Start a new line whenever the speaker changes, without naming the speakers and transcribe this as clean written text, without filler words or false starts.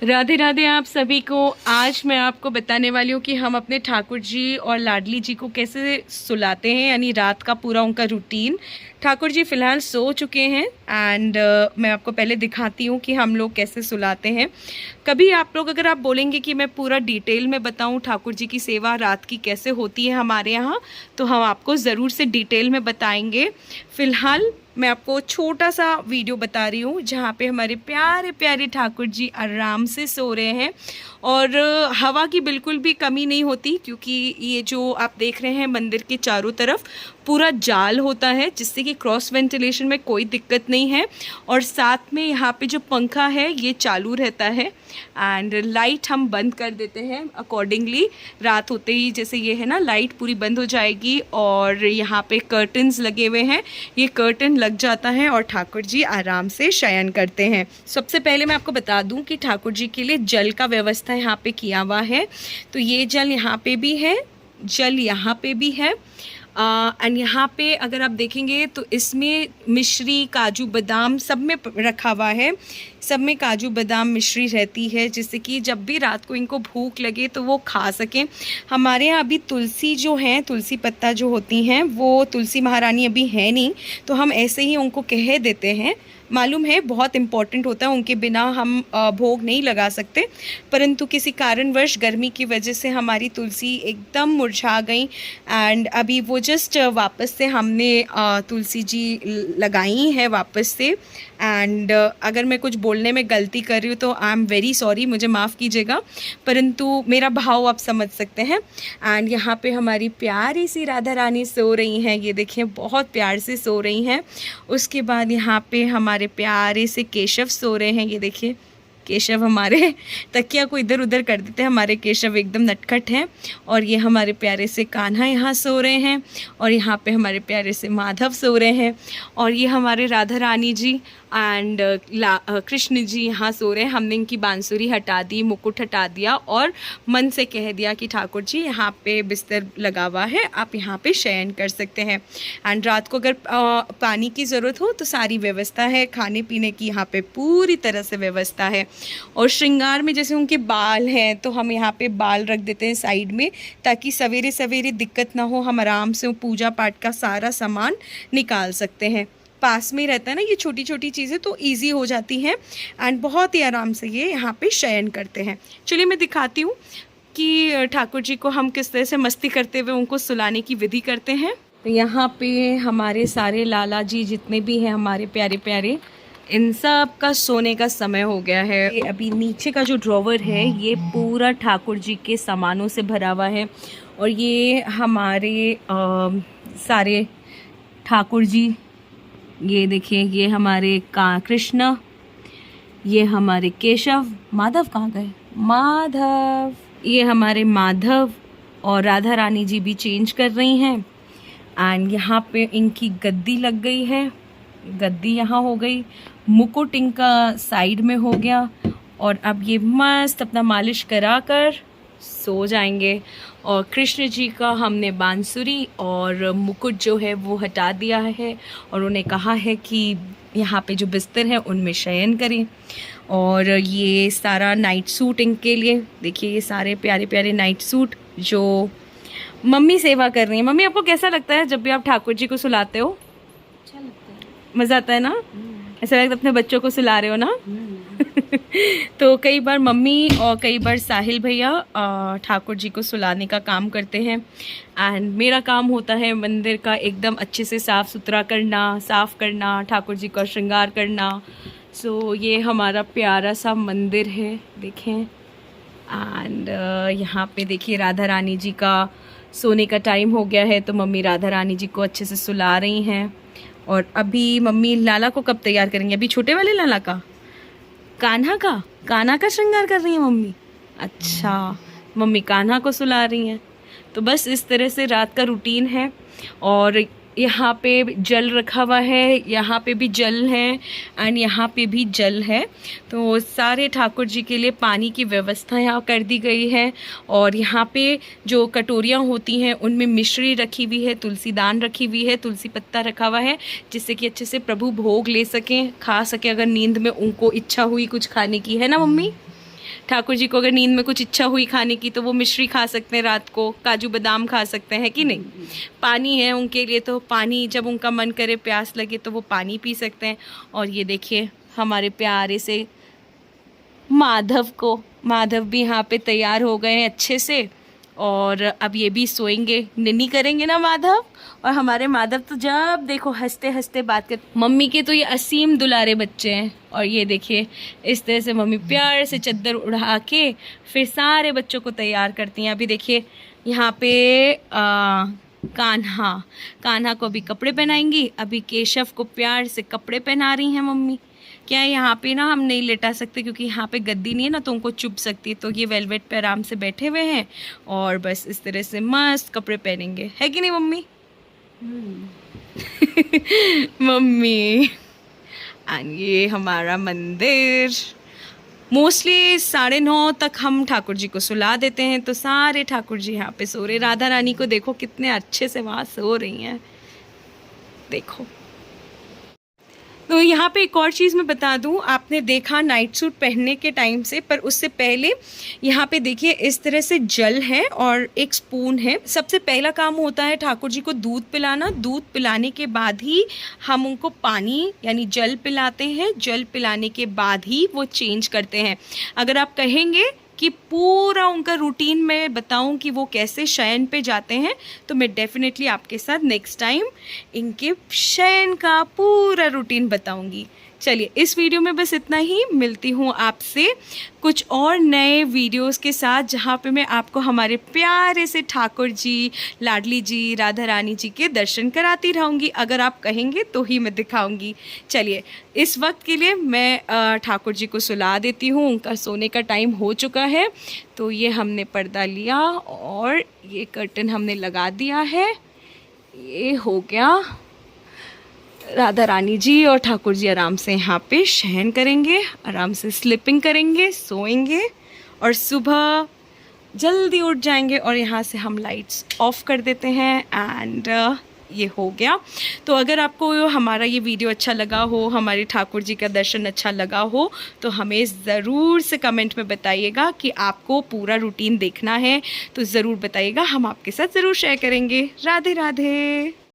राधे राधे आप सभी को। आज मैं आपको बताने वाली हूँ कि हम अपने ठाकुर जी और लाडली जी को कैसे सुलाते हैं, यानी रात का पूरा उनका रूटीन। ठाकुर जी फ़िलहाल सो चुके हैं एंड मैं आपको पहले दिखाती हूँ कि हम लोग कैसे सुलाते हैं। कभी आप लोग अगर आप बोलेंगे कि मैं पूरा डिटेल में बताऊँ ठाकुर जी की सेवा रात की कैसे होती है हमारे यहाँ, तो हम आपको ज़रूर से डिटेल में बताएंगे। फ़िलहाल मैं आपको छोटा सा वीडियो बता रही हूँ जहाँ पे हमारे प्यारे प्यारे ठाकुर जी आराम से सो रहे हैं और हवा की बिल्कुल भी कमी नहीं होती, क्योंकि ये जो आप देख रहे हैं मंदिर के चारों तरफ पूरा जाल होता है जिससे कि क्रॉस वेंटिलेशन में कोई दिक्कत नहीं है। और साथ में यहाँ पे जो पंखा है ये चालू रहता है एंड लाइट हम बंद कर देते हैं अकॉर्डिंगली। रात होते ही जैसे ये है ना, लाइट पूरी बंद हो जाएगी और यहाँ पे कर्टन्स लगे हुए हैं, ये कर्टन लग जाता है और ठाकुर जी आराम से शयन करते हैं। सबसे पहले मैं आपको बता दूं कि ठाकुर जी के लिए जल का व्यवस्था यहाँ पे किया हुआ है। तो ये जल यहाँ पे भी है, जल यहाँ पे भी है एंड यहाँ पे अगर आप देखेंगे तो इसमें मिश्री, काजू, बादाम सब में रखा हुआ है। सब में काजू, बादाम, मिश्री रहती है जिससे कि जब भी रात को इनको भूख लगे तो वो खा सकें। हमारे यहाँ अभी तुलसी जो है, तुलसी पत्ता जो होती हैं, वो तुलसी महारानी अभी है नहीं, तो हम ऐसे ही उनको कह देते हैं। मालूम है बहुत इम्पॉर्टेंट होता है, उनके बिना हम भोग नहीं लगा सकते, परंतु किसी कारणवश गर्मी की वजह से हमारी तुलसी एकदम मुरझा गई एंड अभी वो जस्ट वापस से हमने तुलसी जी लगाई है वापस से। एंड अगर मैं कुछ बोलने में गलती कर रही हूँ तो आई एम वेरी सॉरी, मुझे माफ़ कीजिएगा, परंतु मेरा भाव आप समझ सकते हैं। एंड यहाँ पे हमारी प्यारी सी राधा रानी सो रही हैं, ये देखिए बहुत प्यार से सो रही हैं। उसके बाद यहाँ पे हमारे प्यारे से केशव सो रहे हैं, ये देखिए केशव हमारे तकिया को इधर उधर कर देते हैं, हमारे केशव एकदम नटखट हैं। और ये हमारे प्यारे से कान्हा यहाँ सो रहे हैं और यहाँ पे हमारे प्यारे से माधव सो रहे हैं और ये हमारे राधा रानी जी एंड कृष्ण जी यहाँ सो रहे हैं। हमने इनकी बांसुरी हटा दी, मुकुट हटा दिया और मन से कह दिया कि ठाकुर जी यहाँ पे बिस्तर लगा हुआ है, आप यहाँ पे शयन कर सकते हैं। एंड रात को अगर पानी की ज़रूरत हो तो सारी व्यवस्था है, खाने पीने की यहाँ पे पूरी तरह से व्यवस्था है। और श्रृंगार में जैसे उनके बाल हैं तो हम यहाँ पे बाल रख देते हैं साइड में, ताकि सवेरे सवेरे दिक्कत ना हो, हम आराम से पूजा पाठ का सारा सामान निकाल सकते हैं। पास में रहता है ना ये छोटी छोटी चीज़ें, तो इजी हो जाती हैं एंड बहुत ही आराम से ये यहाँ पे शयन करते हैं। चलिए मैं दिखाती हूँ कि ठाकुर जी को हम किस तरह से मस्ती करते हुए उनको सुलाने की विधि करते हैं। तो यहाँ पे हमारे सारे लाला जी जितने भी हैं हमारे प्यारे प्यारे, इन सब का सोने का समय हो गया है। अभी नीचे का जो ड्रॉवर है ये पूरा ठाकुर जी के सामानों से भरा हुआ है और ये हमारे सारे ठाकुर जी, ये देखिए ये हमारे कृष्ण, ये हमारे केशव, माधव कहाँ गए, माधव, ये हमारे माधव और राधा रानी जी भी चेंज कर रही हैं। एंड यहाँ पे इनकी गद्दी लग गई है, गद्दी यहाँ हो गई, मुकुट इनका साइड में हो गया और अब ये मस्त अपना मालिश कराकर सो जाएंगे। और कृष्ण जी का हमने बांसुरी और मुकुट जो है वो हटा दिया है और उन्हें कहा है कि यहाँ पे जो बिस्तर है उनमें शयन करें। और ये सारा नाइट सूट इनके लिए, देखिए ये सारे प्यारे प्यारे नाइट सूट जो मम्मी सेवा कर रही हैं। मम्मी आपको कैसा लगता है जब भी आप ठाकुर जी को सुलाते हो?
अच्छा लगता है,
मज़ा आता है ना? ऐसा लगता है अपने बच्चों को सुला रहे हो ना? तो कई बार मम्मी और कई बार साहिल भैया ठाकुर जी को सुलाने का काम करते हैं एंड मेरा काम होता है मंदिर का एकदम अच्छे से साफ़ सुथरा करना, साफ़ करना, ठाकुर जी का श्रृंगार करना। सो ये हमारा प्यारा सा मंदिर है, देखें। एंड यहाँ पे देखिए राधा रानी जी का सोने का टाइम हो गया है, तो मम्मी राधा रानी जी को अच्छे से सुला रही हैं। और अभी मम्मी लाला को कब तैयार करेंगे? अभी छोटे वाले लाला का, कान्हा का श्रृंगार कर रही हैं मम्मी। अच्छा, मम्मी कान्हा को सुला रही हैं। तो बस इस तरह से रात का रूटीन है। और यहाँ पे जल रखा हुआ है, यहाँ पे भी जल है एंड यहाँ पे भी जल है। तो सारे ठाकुर जी के लिए पानी की व्यवस्था यहाँ कर दी गई है। और यहाँ पे जो कटोरियाँ होती हैं उनमें मिश्री रखी हुई है, तुलसी दान रखी हुई है, तुलसी पत्ता रखा हुआ है, जिससे कि अच्छे से प्रभु भोग ले सकें, खा सकें अगर नींद में उनको इच्छा हुई कुछ खाने की, है ना मम्मी? ठाकुर जी को अगर नींद में कुछ इच्छा हुई खाने की तो वो मिश्री खा सकते हैं, रात को काजू बादाम खा सकते हैं, कि नहीं। पानी है उनके लिए, तो पानी जब उनका मन करे, प्यास लगे तो वो पानी पी सकते हैं। और ये देखिए हमारे प्यारे से माधव भी यहाँ पे तैयार हो गए हैं अच्छे से, और अब ये भी सोएंगे, निन्नी करेंगे ना माधव। और हमारे माधव तो जब देखो हंसते हंसते बात कर, मम्मी के तो ये असीम दुलारे बच्चे हैं। और ये देखिए इस तरह से मम्मी प्यार से चद्दर उड़ा के फिर सारे बच्चों को तैयार करती हैं। अभी देखिए यहाँ पे कान्हा को अभी कपड़े पहनाएंगी। अभी केशव को प्यार से कपड़े पहना रही हैं मम्मी। क्या है यहाँ पे ना हम नहीं लेटा सकते क्योंकि यहाँ पे गद्दी नहीं है ना, तो उनको चुभ सकती है, तो ये वेलवेट पे आराम से बैठे हुए हैं और बस इस तरह से मस्त कपड़े पहनेंगे, है कि नहीं मम्मी। मम्मी एंड ये हमारा मंदिर। मोस्टली 9:30 तक हम ठाकुर जी को सुला देते हैं, तो सारे ठाकुर जी यहाँ पे सो रहे। राधा रानी को देखो कितने अच्छे से वहाँ सो रही हैं, देखो। तो यहाँ पे एक और चीज़ मैं बता दूँ, आपने देखा नाइट सूट पहनने के टाइम से, पर उससे पहले यहाँ पे देखिए इस तरह से जल है और एक स्पून है। सबसे पहला काम होता है ठाकुर जी को दूध पिलाना। दूध पिलाने के बाद ही हम उनको पानी यानी जल पिलाते हैं। जल पिलाने के बाद ही वो चेंज करते हैं। अगर आप कहेंगे कि पूरा उनका रूटीन मैं बताऊं कि वो कैसे शयन पे जाते हैं, तो मैं डेफिनेटली आपके साथ नेक्स्ट टाइम इनके शयन का पूरा रूटीन बताऊंगी। चलिए इस वीडियो में बस इतना ही। मिलती हूँ आपसे कुछ और नए वीडियोस के साथ, जहाँ पे मैं आपको हमारे प्यारे से ठाकुर जी, लाडली जी, राधा रानी जी के दर्शन कराती रहूँगी। अगर आप कहेंगे तो ही मैं दिखाऊंगी। चलिए इस वक्त के लिए मैं ठाकुर जी को सुला देती हूँ, उनका सोने का टाइम हो चुका है। तो ये हमने पर्दा लिया और ये कर्टन हमने लगा दिया है। ये हो गया। राधा रानी जी और ठाकुर जी आराम से यहाँ पे शयन करेंगे, आराम से स्लीपिंग करेंगे, सोएंगे और सुबह जल्दी उठ जाएंगे। और यहाँ से हम लाइट्स ऑफ कर देते हैं एंड ये हो गया। तो अगर आपको हमारा ये वीडियो अच्छा लगा हो, हमारे ठाकुर जी का दर्शन अच्छा लगा हो, तो हमें ज़रूर से कमेंट में बताइएगा कि आपको पूरा रूटीन देखना है, तो ज़रूर बताइएगा, हम आपके साथ ज़रूर शेयर करेंगे। राधे राधे।